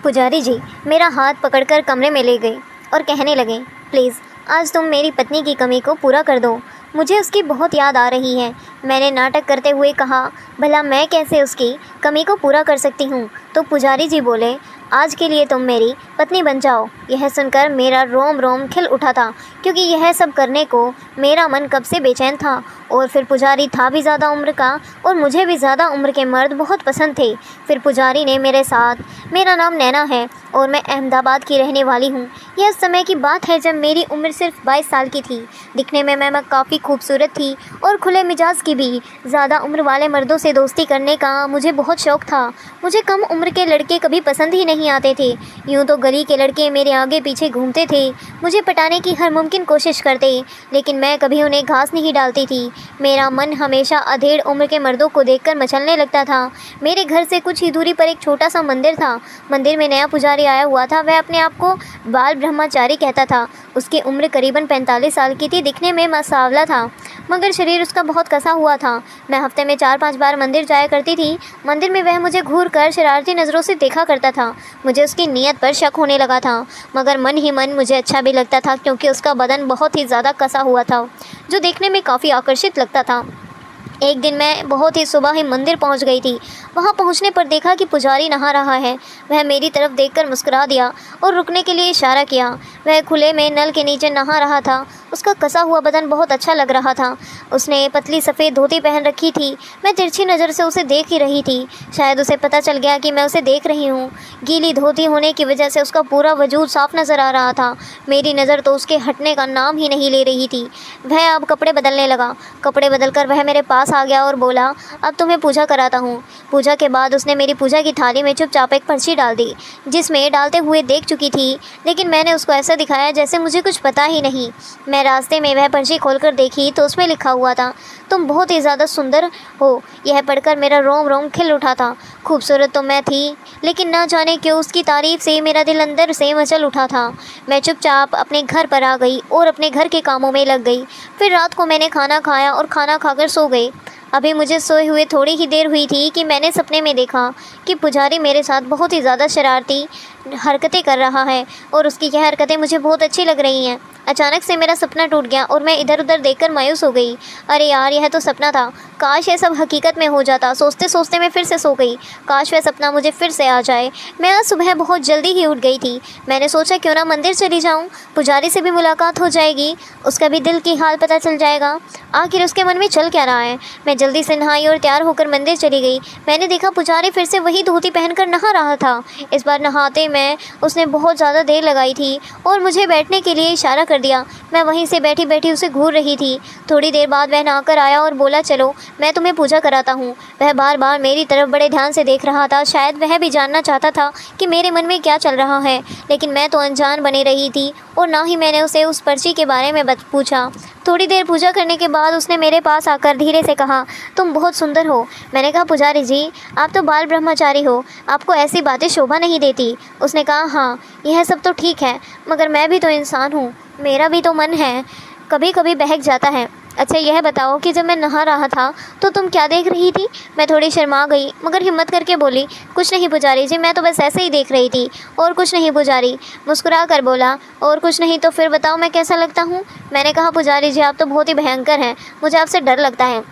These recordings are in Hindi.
पुजारी जी मेरा हाथ पकड़कर कमरे में ले गए और कहने लगे, प्लीज़ आज तुम मेरी पत्नी की कमी को पूरा कर दो। मुझे उसकी बहुत याद आ रही है। मैंने नाटक करते हुए कहा, भला मैं कैसे उसकी कमी को पूरा कर सकती हूँ। तो पुजारी जी बोले, आज के लिए तुम मेरी पत्नी बन जाओ। यह सुनकर मेरा रोम रोम खिल उठा था, क्योंकि यह सब करने को मेरा मन कब से बेचैन था। और फिर पुजारी था भी ज़्यादा उम्र का और मुझे भी ज़्यादा उम्र के मर्द बहुत पसंद थे। फिर पुजारी ने मेरे साथ, मेरा नाम नैना है और मैं अहमदाबाद की रहने वाली हूँ। यह उस समय की बात है जब मेरी उम्र सिर्फ 22 साल की थी। दिखने में मैं काफ़ी खूबसूरत थी और खुले मिजाज की भी। ज़्यादा उम्र वाले मर्दों से दोस्ती करने का मुझे बहुत शौक़ था। मुझे कम उम्र के लड़के कभी पसंद ही नहीं आते थे। यूँ तो गली के लड़के मेरे आगे पीछे घूमते थे, मुझे पटाने की हर मुमकिन कोशिश करते, लेकिन मैं कभी उन्हें घास नहीं डालती थी। मेरा मन हमेशा अधेड़ उम्र के मर्दों को देखकर मचलने लगता था। मेरे घर से कुछ ही दूरी पर एक छोटा सा मंदिर था। मंदिर में नया पुजारी आया हुआ था। वह अपने आप को बाल ब्रह्मचारी कहता था। उसकी उम्र करीबन 45 साल की थी। दिखने में मसावला था, मगर शरीर उसका बहुत कसा हुआ था। मैं हफ्ते में 4-5 बार मंदिर जाया करती थी। मंदिर में वह मुझे घूर कर शरारती नज़रों से देखा करता था। मुझे उसकी नीयत पर शक होने लगा था, मगर मन ही मन मुझे अच्छा भी लगता था, क्योंकि उसका बदन बहुत ही ज़्यादा कसा हुआ था, जो देखने में काफ़ी आकर्षित लगता था। एक दिन मैं बहुत ही सुबह ही मंदिर पहुंच गई थी। वहां पहुंचने पर देखा कि पुजारी नहा रहा है। वह मेरी तरफ देखकर मुस्कुरा दिया और रुकने के लिए इशारा किया। वह खुले में नल के नीचे नहा रहा था। उसका कसा हुआ बदन बहुत अच्छा लग रहा था। उसने पतली सफ़ेद धोती पहन रखी थी। मैं तिरछी नज़र से उसे देख ही रही थी। शायद उसे पता चल गया कि मैं उसे देख रही हूँ। गीली धोती होने की वजह से उसका पूरा वजूद साफ नज़र आ रहा था। मेरी नज़र तो उसके हटने का नाम ही नहीं ले रही थी। वह अब कपड़े बदलने लगा। कपड़े बदलकर वह मेरे पास आ गया और बोला, अब तुम्हें पूजा कराता हूँ। पूजा के बाद उसने मेरी पूजा की थाली में चुपचाप एक पर्ची डाल दी, जिसमें डालते हुए देख चुकी थी, लेकिन मैंने उसको ऐसा दिखाया जैसे मुझे कुछ पता ही नहीं। मैं रास्ते में वह पर्ची खोलकर देखी तो उसमें लिखा हुआ था, तुम बहुत ही ज़्यादा सुंदर हो। यह पढ़कर मेरा रोम रोम खिल उठा था। खूबसूरत तो मैं थी, लेकिन ना जाने क्यों उसकी तारीफ़ से मेरा दिल अंदर से मचल उठा था। मैं चुपचाप अपने घर पर आ गई और अपने घर के कामों में लग गई। फिर रात को मैंने खाना खाया और खाना खाकर सो गई। अभी मुझे सोए हुए थोड़ी ही देर हुई थी कि मैंने सपने में देखा कि पुजारी मेरे साथ बहुत ही ज़्यादा शरारती हरकतें कर रहा है और उसकी यह हरकतें मुझे बहुत अच्छी लग रही हैं। अचानक से मेरा सपना टूट गया और मैं इधर उधर देखकर मायूस हो गई। अरे यार, यह तो सपना था। काश ये सब हकीकत में हो जाता। सोचते सोचते मैं फिर से सो गई। काश वह सपना मुझे फिर से आ जाए। मैं आज सुबह बहुत जल्दी ही उठ गई थी। मैंने सोचा क्यों ना मंदिर चली जाऊं, पुजारी से भी मुलाकात हो जाएगी, उसका भी दिल की हाल पता चल जाएगा, आखिर उसके मन में चल क्या रहा है। मैं जल्दी से नहाई और तैयार होकर मंदिर चली गई। मैंने देखा पुजारी फिर से वही धोती पहनकर नहा रहा था। इस बार नहाते में उसने बहुत ज़्यादा देर लगाई थी और मुझे बैठने के लिए इशारा कर दिया। मैं वहीं से बैठी बैठी उसे घूर रही थी। थोड़ी देर बाद वह नहाकर आया और बोला, चलो मैं तुम्हें पूजा कराता हूँ। वह बार बार मेरी तरफ बड़े ध्यान से देख रहा था। शायद वह भी जानना चाहता था कि मेरे मन में क्या चल रहा है, लेकिन मैं तो अनजान बनी रही थी और ना ही मैंने उसे उस पर्ची के बारे में पूछा। थोड़ी देर पूजा करने के बाद उसने मेरे पास आकर धीरे से कहा, तुम बहुत सुंदर हो। मैंने कहा, पुजारी जी आप तो बाल ब्रह्मचारी हो, आपको ऐसी बातें शोभा नहीं देती। उसने कहा, हाँ यह सब तो ठीक है, मगर मैं भी तो इंसान हूँ, मेरा भी तो मन है, कभी कभी बहक जाता है। अच्छा यह बताओ कि जब मैं नहा रहा था तो तुम क्या देख रही थी। मैं थोड़ी शर्मा गई, मगर हिम्मत करके बोली, कुछ नहीं पुजारी जी, मैं तो बस ऐसे ही देख रही थी। और कुछ नहीं पुजारी मुस्कुरा कर बोला, और कुछ नहीं तो फिर बताओ मैं कैसा लगता हूँ। मैंने कहा, पुजारी जी आप तो बहुत ही भयंकर हैं, मुझे आपसे डर लगता है,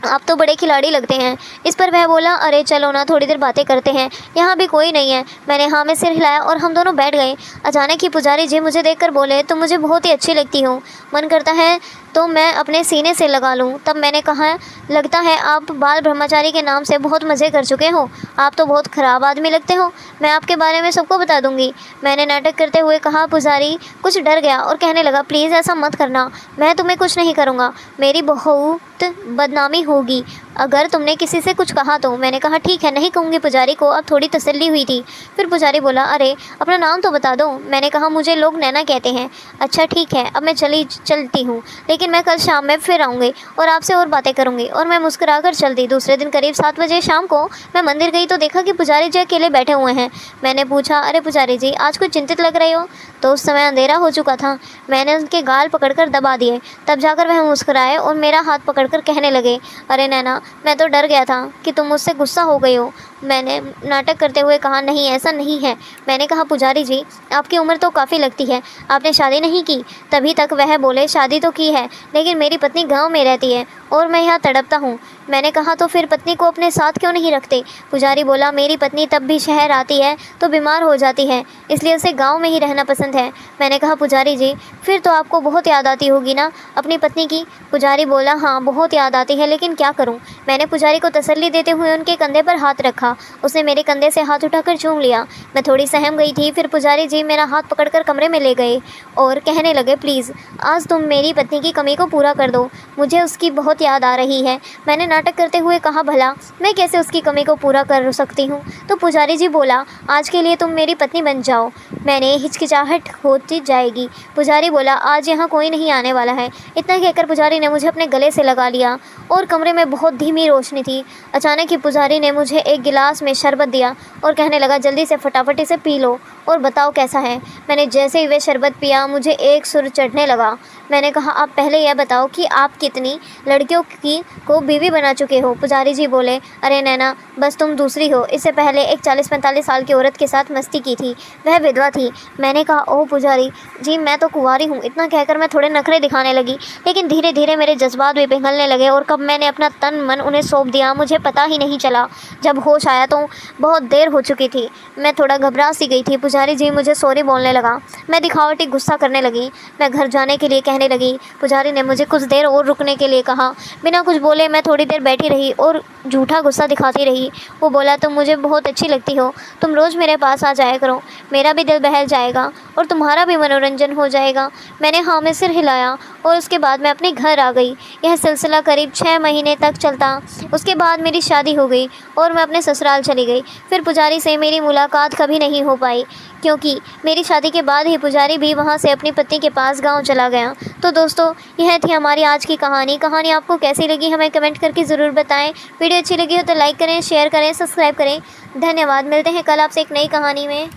आप तो बड़े खिलाड़ी लगते हैं। इस पर वह बोला, अरे चलो ना थोड़ी देर बातें करते हैं, यहाँ भी कोई नहीं है। मैंने हाँ में सिर हिलाया और हम दोनों बैठ गए। अचानक ही पुजारी जी मुझे देखकर बोले, तुम मुझे बहुत ही अच्छी लगती हो, मन करता है तो मैं अपने सीने से लगा लूँ। तब मैंने कहा, लगता है आप बाल ब्रह्मचारी के नाम से बहुत मज़े कर चुके हो, आप तो बहुत ख़राब आदमी लगते हो, मैं आपके बारे में सबको बता दूंगी। मैंने नाटक करते हुए कहा। पुजारी कुछ डर गया और कहने लगा, प्लीज़ ऐसा मत करना, मैं तुम्हें कुछ नहीं करूँगा, मेरी बहुत बदनामी होगी अगर तुमने किसी से कुछ कहा तो। मैंने कहा, ठीक है नहीं कहूँगी। पुजारी को अब थोड़ी तसल्ली हुई थी। फिर पुजारी बोला, अरे अपना नाम तो बता दो। मैंने कहा, मुझे लोग नैना कहते हैं। अच्छा ठीक है, अब मैं चलती हूँ, लेकिन मैं कल शाम में फिर आऊँगी और आपसे और बातें करूँगी। और मैं मुस्कुराकर चल दी। दूसरे दिन करीब 7 बजे शाम को मैं मंदिर गई तो देखा कि पुजारी जी अकेले बैठे हुए हैं। मैंने पूछा, अरे पुजारी जी आज कुछ चिंतित लग रहे हो। तो उस समय अंधेरा हो चुका था। मैंने उनके गाल पकड़कर दबा दिए। तब जाकर वह मुस्कुराए और मेरा हाथ पकड़कर कहने लगे, अरे नैना, मैं तो डर गया था कि तुम मुझसे गुस्सा हो गई हो। मैंने नाटक करते हुए कहा, नहीं ऐसा नहीं है। मैंने कहा, पुजारी जी, आपकी उम्र तो काफ़ी लगती है, आपने शादी नहीं की। तभी तक वह बोले, शादी तो की है, लेकिन मेरी पत्नी गांव में रहती है और मैं यहाँ तड़पता हूँ। मैंने कहा, तो फिर पत्नी को अपने साथ क्यों नहीं रखते? पुजारी बोला, मेरी पत्नी तब भी शहर आती है तो बीमार हो जाती है, इसलिए उसे गांव में ही रहना पसंद है। मैंने कहा, पुजारी जी, फिर तो आपको बहुत याद आती होगी ना अपनी पत्नी की? पुजारी बोला, हाँ बहुत याद आती है, लेकिन क्या करूँ। मैंने पुजारी को तसल्ली देते हुए उनके कंधे पर हाथ रखा। उसने मेरे कंधे से हाथ उठाकर चूम लिया। मैं थोड़ी सहम गई थी। फिर पुजारी जी मेरा हाथ पकड़कर कमरे में ले गए और कहने लगे, प्लीज़ आज तुम मेरी पत्नी की कमी को पूरा कर दो, मुझे उसकी बहुत याद आ रही है। मैंने नाटक करते हुए कहा, भला मैं कैसे उसकी कमी को पूरा कर सकती हूँ? तो पुजारी जी बोला, आज के लिए तुम मेरी पत्नी बन जाओ, मैंने हिचकिचाहट होती जाएगी। पुजारी बोला, आज यहाँ कोई नहीं आने वाला है। इतना कहकर पुजारी ने मुझे अपने गले से लगा लिया और कमरे में बहुत धीमी रोशनी थी। अचानक ही पुजारी ने मुझे एक गिलास में शरबत दिया और कहने लगा, जल्दी से फटाफट इसे पी लो और बताओ कैसा है। मैंने जैसे ही वह शरबत पिया मुझे एक सुर चढ़ने लगा। मैंने कहा, आप पहले यह बताओ कि आप कितनी लड़कियों की को बीवी बना चुके हो? पुजारी जी बोले, अरे नैना, बस तुम दूसरी हो। इससे पहले एक 40-45 साल की औरत के साथ मस्ती की थी, वह विधवा थी। मैंने कहा, ओह पुजारी जी, मैं तो कुंवारी हूँ। इतना कहकर मैं थोड़े नखरे दिखाने लगी, लेकिन धीरे धीरे मेरे जज्बात भी पिघलने लगे और कब मैंने अपना तन मन उन्हें सौंप दिया मुझे पता ही नहीं चला। जब होश आया तो बहुत देर हो चुकी थी। मैं थोड़ा घबरा सी गई थी। पुजारी जी मुझे सॉरी बोलने लगा। मैं दिखावटी गुस्सा करने लगी। मैं घर जाने के लिए कहने लगी। पुजारी ने मुझे कुछ देर और रुकने के लिए कहा। बिना कुछ बोले मैं थोड़ी देर बैठी रही और झूठा गुस्सा दिखाती रही। वो बोला, तुम मुझे बहुत अच्छी लगती हो, तुम रोज़ मेरे पास आ जाया करो, मेरा भी दिल बहल जाएगा और तुम्हारा भी मनोरंजन हो जाएगा। मैंने हाँ में सिर हिलाया और उसके बाद मैं अपने घर आ गई। यह सिलसिला करीब 6 महीने तक चलता। उसके बाद मेरी शादी हो गई और मैं अपने ससुराल चली गई। फिर पुजारी से मेरी मुलाकात कभी नहीं हो पाई, क्योंकि मेरी शादी के बाद ही पुजारी भी वहाँ से अपनी पत्नी के पास गांव चला गया। तो दोस्तों, यह थी हमारी आज की कहानी आपको कैसी लगी हमें कमेंट करके ज़रूर बताएं। वीडियो अच्छी लगी हो तो लाइक करें, शेयर करें, सब्सक्राइब करें। धन्यवाद। मिलते हैं कल आपसे एक नई कहानी में।